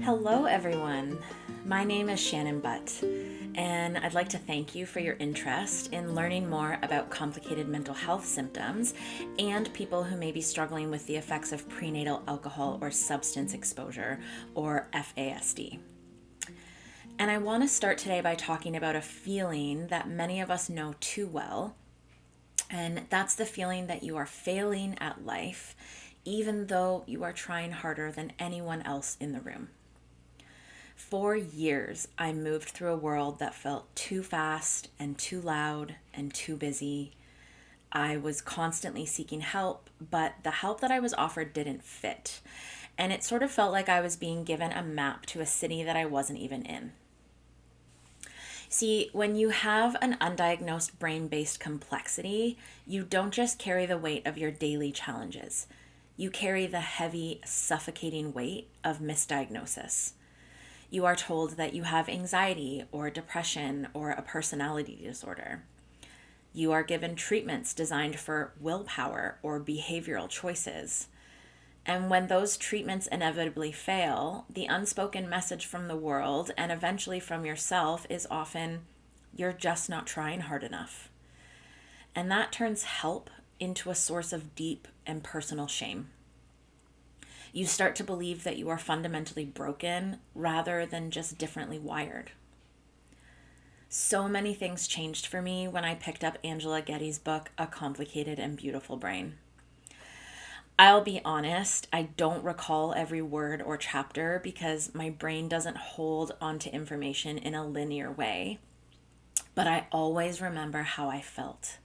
Hello, everyone. My name is Shannon Butt, and I'd like to thank you for your interest in learning more about complicated mental health symptoms and people who may be struggling with the effects of prenatal alcohol or substance exposure, or FASD. And I want to start today by talking about a feeling that many of us know too well, and that's the feeling that you are failing at life, even though you are trying harder than anyone else in the room. For years, I moved through a world that felt too fast and too loud and too busy. I was constantly seeking help, but the help that I was offered didn't fit. And it sort of felt like I was being given a map to a city that I wasn't even in. See, when you have an undiagnosed brain-based complexity, you don't just carry the weight of your daily challenges. You carry the heavy, suffocating weight of misdiagnosis. You are told that you have anxiety or depression or a personality disorder. You are given treatments designed for willpower or behavioral choices. And when those treatments inevitably fail, the unspoken message from the world and eventually from yourself is often, you're just not trying hard enough. And that turns help into a source of deep and personal shame. You start to believe that you are fundamentally broken rather than just differently wired. So many things changed for me when I picked up Angela Geddes' book, A Complicated and Beautiful Brain. I'll be honest, I don't recall every word or chapter because my brain doesn't hold onto information in a linear way. But I always remember how I felt.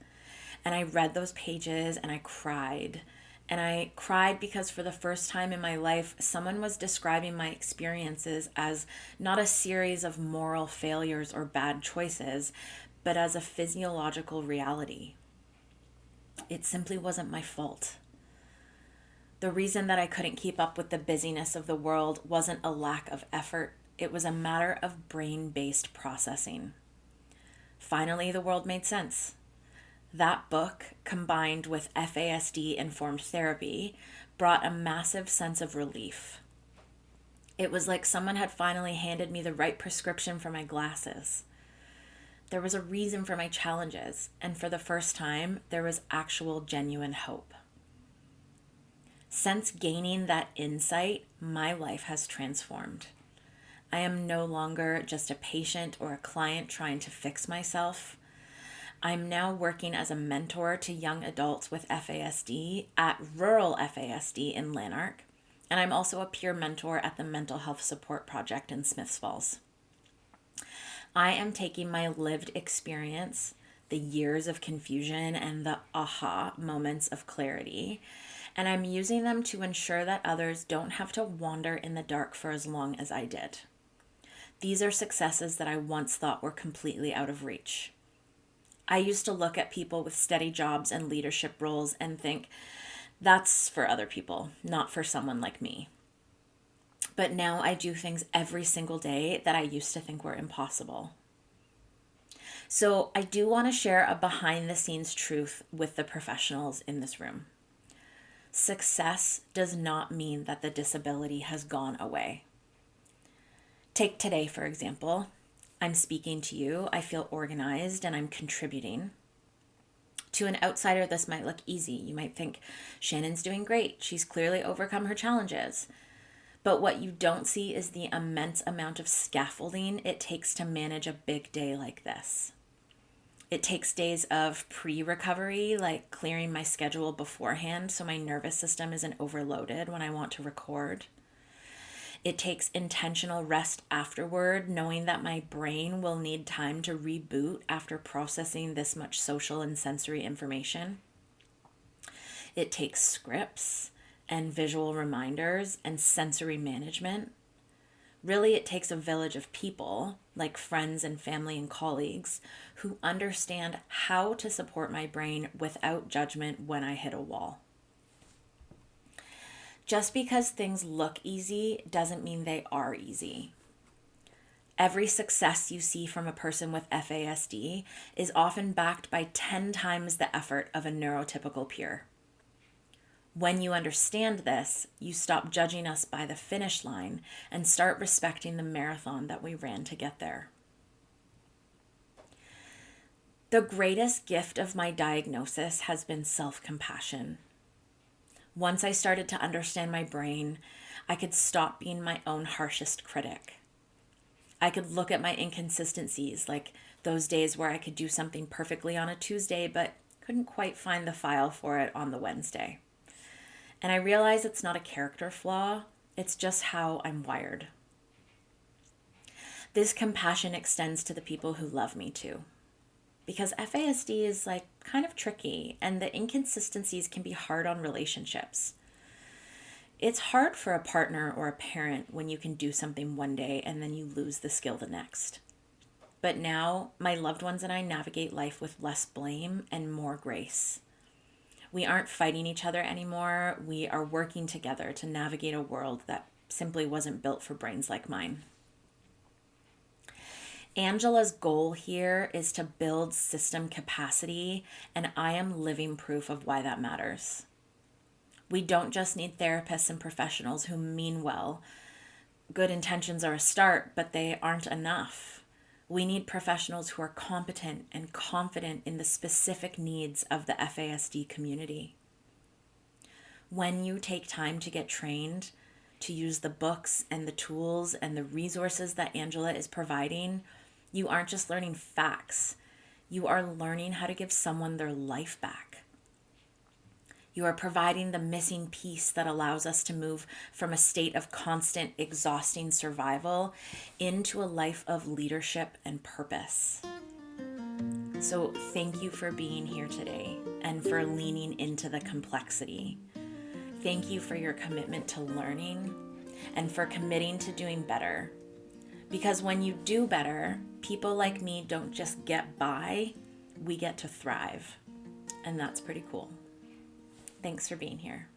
And I read those pages and I cried. And I cried because for the first time in my life, someone was describing my experiences as not a series of moral failures or bad choices, but as a physiological reality. It simply wasn't my fault. The reason that I couldn't keep up with the busyness of the world wasn't a lack of effort. It was a matter of brain-based processing. Finally, the world made sense. That book, combined with FASD-Informed Therapy, brought a massive sense of relief. It was like someone had finally handed me the right prescription for my glasses. There was a reason for my challenges, and for the first time, there was actual genuine hope. Since gaining that insight, my life has transformed. I am no longer just a patient or a client trying to fix myself. I'm now working as a mentor to young adults with FASD at Rural FASD in Lanark, and I'm also a peer mentor at the Mental Health Support Project in Smiths Falls. I am taking my lived experience, the years of confusion, and the aha moments of clarity, and I'm using them to ensure that others don't have to wander in the dark for as long as I did. These are successes that I once thought were completely out of reach. I used to look at people with steady jobs and leadership roles and think, that's for other people, not for someone like me. But now I do things every single day that I used to think were impossible. So I do want to share a behind-the-scenes truth with the professionals in this room. Success does not mean that the disability has gone away. Take today, for example. I'm speaking to you, I feel organized, and I'm contributing. To an outsider, this might look easy. You might think, Shannon's doing great. She's clearly overcome her challenges. But what you don't see is the immense amount of scaffolding it takes to manage a big day like this. It takes days of pre-recovery, like clearing my schedule beforehand so my nervous system isn't overloaded when I want to record. It takes intentional rest afterward, knowing that my brain will need time to reboot after processing this much social and sensory information. It takes scripts and visual reminders and sensory management. Really, it takes a village of people, like friends and family and colleagues, who understand how to support my brain without judgment when I hit a wall. Just because things look easy doesn't mean they are easy. Every success you see from a person with FASD is often backed by 10 times the effort of a neurotypical peer. When you understand this, you stop judging us by the finish line and start respecting the marathon that we ran to get there. The greatest gift of my diagnosis has been self-compassion. Once I started to understand my brain, I could stop being my own harshest critic. I could look at my inconsistencies, like those days where I could do something perfectly on a Tuesday, but couldn't quite find the file for it on the Wednesday. And I realize it's not a character flaw, it's just how I'm wired. This compassion extends to the people who love me too. Because FASD is kind of tricky, and the inconsistencies can be hard on relationships. It's hard for a partner or a parent when you can do something one day and then you lose the skill the next. But now my loved ones and I navigate life with less blame and more grace. We aren't fighting each other anymore. We are working together to navigate a world that simply wasn't built for brains like mine. Angela's goal here is to build system capacity, and I am living proof of why that matters. We don't just need therapists and professionals who mean well. Good intentions are a start, but they aren't enough. We need professionals who are competent and confident in the specific needs of the FASD community. When you take time to get trained, to use the books and the tools and the resources that Angela is providing, you aren't just learning facts. You are learning how to give someone their life back. You are providing the missing piece that allows us to move from a state of constant, exhausting survival into a life of leadership and purpose. So thank you for being here today and for leaning into the complexity. Thank you for your commitment to learning and for committing to doing better. Because when you do better, people like me don't just get by, we get to thrive. And that's pretty cool. Thanks for being here.